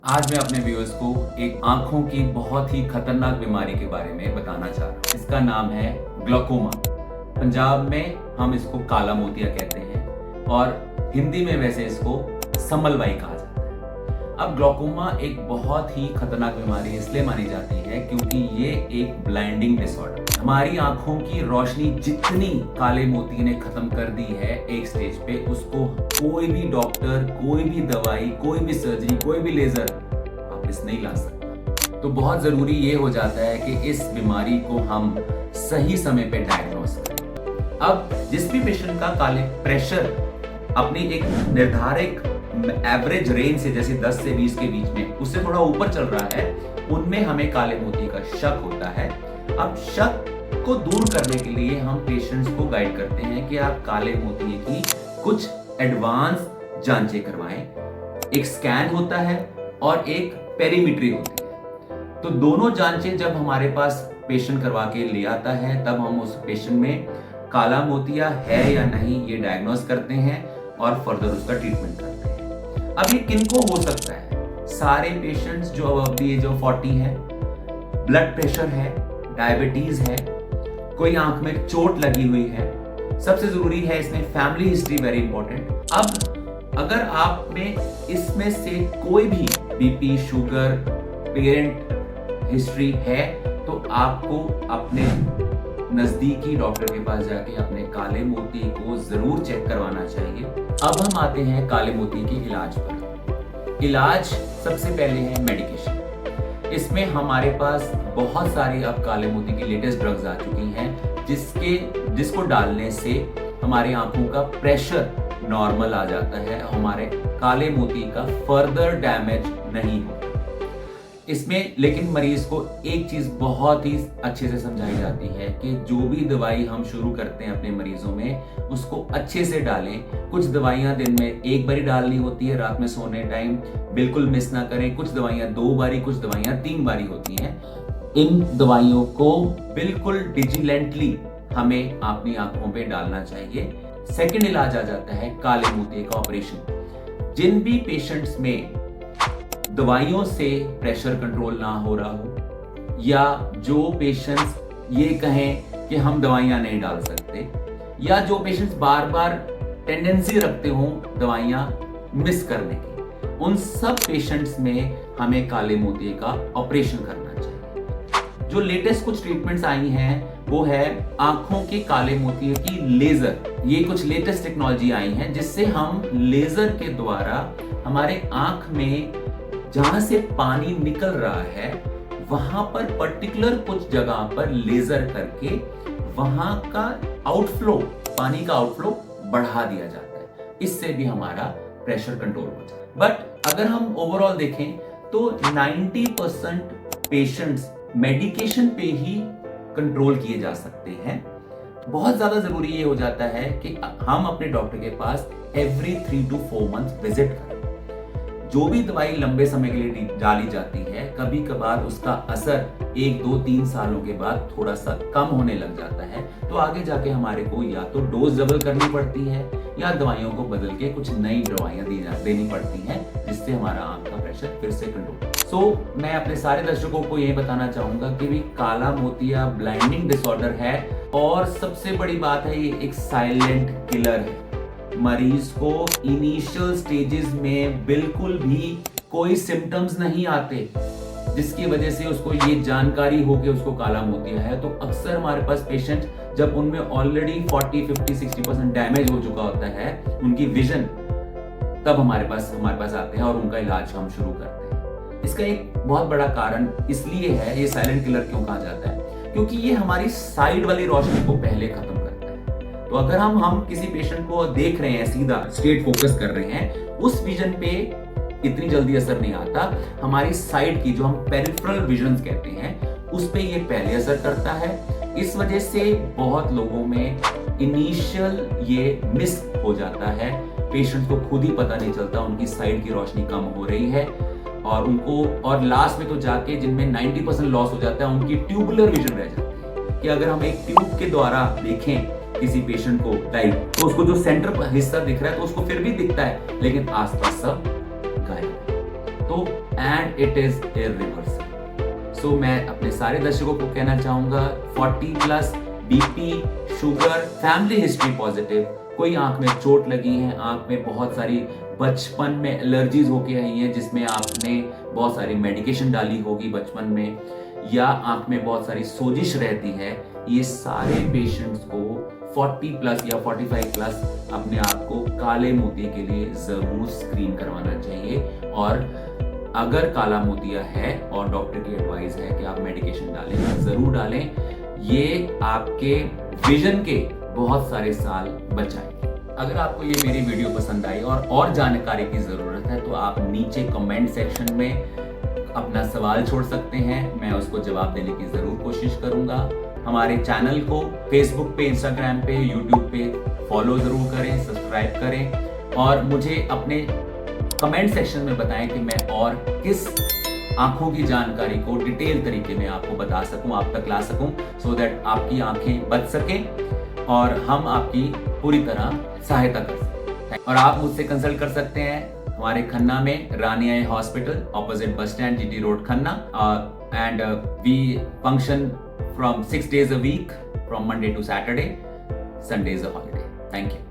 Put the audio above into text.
आज मैं अपने व्यूअर्स को एक आंखों की बहुत ही खतरनाक बीमारी के बारे में बताना चाह रहा हूँ। इसका नाम है ग्लोकोमा। पंजाब में हम इसको काला मोतिया कहते हैं और हिंदी में वैसे इसको समलवाई कहा जाता है। अब ग्लोकोमा एक बहुत ही खतरनाक बीमारी इसलिए मानी जाती है क्योंकि ये एक ब्लाइंडिंग डिसऑर्डर। हमारी आंखों की रोशनी जितनी काले मोती ने खत्म कर दी है एक स्टेज पे, उसको कोई भी डॉक्टर, कोई भी दवाई, कोई भी सर्जरी, कोई भी लेजर वापस नहीं ला सकता। तो बहुत जरूरी ये हो जाता है कि इस बीमारी को हम सही समय पे डायग्नोस करें। अब जिस भी पेशेंट का काले प्रेशर अपनी एक निर्धारित एवरेज रेंज से, जैसे 10 से 20 के बीच में, उससे थोड़ा ऊपर चल रहा है, उनमें हमें काले मोती का शक होता है। अब शक को दूर करने के लिए हम पेशेंट्स को गाइड करते हैं कि आप काले मोती की कुछ एडवांस जांचें करवाएं। एक स्कैन होता है और एक पेरीमेट्री होती है। तो दोनों जांचें जब हमारे पास पेशेंट करवा के ले आता है, तब हम उस पेशेंट में काला मोतिया है या नहीं ये डायग्नोस करते हैं और फर्दर उसका ट्रीटमेंट करते हैं। अब ये किनको हो सकता है? सारे पेशेंट्स जो अब द एज ऑफ 40 है, ब्लड प्रेशर है, डायबिटीज है, कोई आंख में चोट लगी हुई है, सबसे जरूरी है इसमें फैमिली हिस्ट्री वेरी इंपॉर्टेंट। अब अगर आप में इसमें से कोई भी बीपी, शुगर, पेरेंट हिस्ट्री है, तो आपको अपने नजदीकी डॉक्टर के पास जाके अपने काले मोती को जरूर चेक करवाना चाहिए। अब हम आते हैं काले मोती के इलाज पर। इलाज सबसे पहले है मेडिकेशन। इसमें हमारे पास बहुत सारी अब काले मोती की लेटेस्ट ड्रग्स आ चुकी हैं जिसको डालने से हमारे आंखों का प्रेशर नॉर्मल आ जाता है, हमारे काले मोती का फर्दर डैमेज नहीं होता। इसमें लेकिन मरीज को एक चीज बहुत ही अच्छे से समझाई जाती है कि जो भी दवाई हम शुरू करते हैं अपने मरीजों में, उसको अच्छे से डालें। कुछ दवाइयां दिन में एक बारी डालनी होती है, रात में सोने टाइम बिल्कुल मिस ना करें। कुछ दवाइयां 2 बारी, कुछ दवाइयां 3 बारी होती हैं। इन दवाइयों को बिल्कुल डिजिलेंटली हमें अपनी आंखों पे डालना चाहिए। सेकंड इलाज आ जाता है काले मोतिये का ऑपरेशन। जिन भी पेशेंट्स में दवाइयों से प्रेशर कंट्रोल ना हो रहा हो, या जो पेशेंट्स ये कहें कि हम दवाइयां नहीं डाल सकते, या जो पेशेंट्स बार बार टेंडेंसी रखते हो दवाइयां मिस करने की, उन सब पेशेंट्स में हमें काले मोतिये का ऑपरेशन करना चाहिए। जो लेटेस्ट कुछ ट्रीटमेंट्स आई हैं वो है आंखों के काले मोतिये की लेजर। ये कुछ लेटेस्ट टेक्नोलॉजी आई है जिससे हम लेजर के द्वारा हमारे आंख में जहां से पानी निकल रहा है वहां पर पर्टिकुलर कुछ जगह पर लेजर करके वहां का आउटफ्लो, पानी का आउटफ्लो बढ़ा दिया जाता है। इससे भी हमारा प्रेशर कंट्रोल हो जाता है। बट अगर हम ओवरऑल देखें तो 90% पेशेंट्स मेडिकेशन पे ही कंट्रोल किए जा सकते हैं। बहुत ज्यादा जरूरी ये हो जाता है कि हम अपने डॉक्टर के पास एवरी 3 to 4 मंथ विजिट करें। जो भी दवाई लंबे समय के लिए डाली जाती है, कभी कभार उसका असर 1, 2, 3 सालों के बाद थोड़ा सा कम होने लग जाता है, तो आगे जाके हमारे को या तो डोज डबल करनी पड़ती है या दवाइयों को बदल के कुछ नई दवाइयां देनी पड़ती हैं, जिससे हमारा आंख का प्रेशर फिर से कंट्रोल। मैं अपने सारे दर्शकों को ये बताना चाहूंगा कि भी काला मोतिया ब्लाइंडिंग डिसऑर्डर है, और सबसे बड़ी बात है ये एक साइलेंट किलर है। मरीज को इनिशियल स्टेजेस में बिल्कुल भी कोई सिम्टम्स नहीं आते, जिसकी वजह से उसको ये जानकारी हो कि उसको काला मोतिया है। तो अक्सर हमारे पास पेशेंट जब उनमें ऑलरेडी 40, 50, 60% डैमेज हो चुका होता है उनकी विजन, तब हमारे पास आते हैं और उनका इलाज हम शुरू करते हैं। इसका एक बहुत बड़ा कारण इसलिए है, ये साइलेंट किलर क्यों कहा जाता है, क्योंकि ये हमारी साइड वाली रोशनी को पहले खत्म करता है। तो अगर हम किसी पेशेंट को देख रहे हैं, सीधा स्ट्रेट फोकस कर रहे हैं, उस विजन पे इतनी जल्दी असर नहीं आता। हमारी साइड की जो हम पेरिफेरल विजन कहते हैं, उस पे ये पहले असर करता है। इस वजह से बहुत लोगों में इनिशियल ये मिस हो जाता है। पेशेंट को खुद ही पता नहीं चलता उनकी साइड की रोशनी कम हो रही है, और लास्ट में तो जाके जिनमें 90% लॉस हो जाता है, उनकी ट्यूबुलर विजन रह जाती है। कि अगर हम एक ट्यूब के द्वारा देखें किसी पेशेंट को लाइव, तो उसको जो सेंटर हिस्सा दिख रहा है तो उसको फिर भी दिखता है, लेकिन आसपास सब गायब। तो एंड इट इज इरिवर्सिबल। सो मैं अपने सारे दर्शकों को कहना चाहूंगा 40+ BP, sugar, family history positive, कोई आंख में चोट लगी है, आंख में बहुत सारी बचपन में एलर्जीज होके आई हैं जिसमें आपने बहुत सारी मेडिकेशन डाली होगी बचपन में, या आंख में बहुत सारी सोजिश रहती है, ये सारे पेशेंट्स को 40+ या 45+ अपने आप को काले मोतिये के लिए जरूर स्क्रीन करवाना चाहिए। और अगर काला मोतिया है और डॉक्टर की एडवाइस है कि आप मेडिकेशन डालें, जरूर डालें। ये आपके विजन के बहुत सारे साल बचाएंगे। अगर आपको ये मेरी वीडियो पसंद आई और जानकारी की जरूरत है तो आप नीचे कमेंट सेक्शन में अपना सवाल छोड़ सकते हैं, मैं उसको जवाब देने की जरूर कोशिश करूंगा। हमारे चैनल को फेसबुक पे, इंस्टाग्राम पे, यूट्यूब पे फॉलो जरूर करें, सब्सक्राइब करें और मुझे अपने कमेंट सेक्शन में बताएं कि मैं और किस आंखों की जानकारी को डिटेल तरीके में आपको बता सकूं, आप तक ला सकूं, सो दैट आपकी आंखें बच सकें और हम आपकी पूरी तरह सहायता कर सकें। और आप मुझसे कंसल्ट कर सकते हैं हमारे खन्ना में Rani eye hospital, opposite bus stand, GT road, Khanna. And we function from 6 days a week, from Monday to Saturday. Sunday is a holiday. Thank you.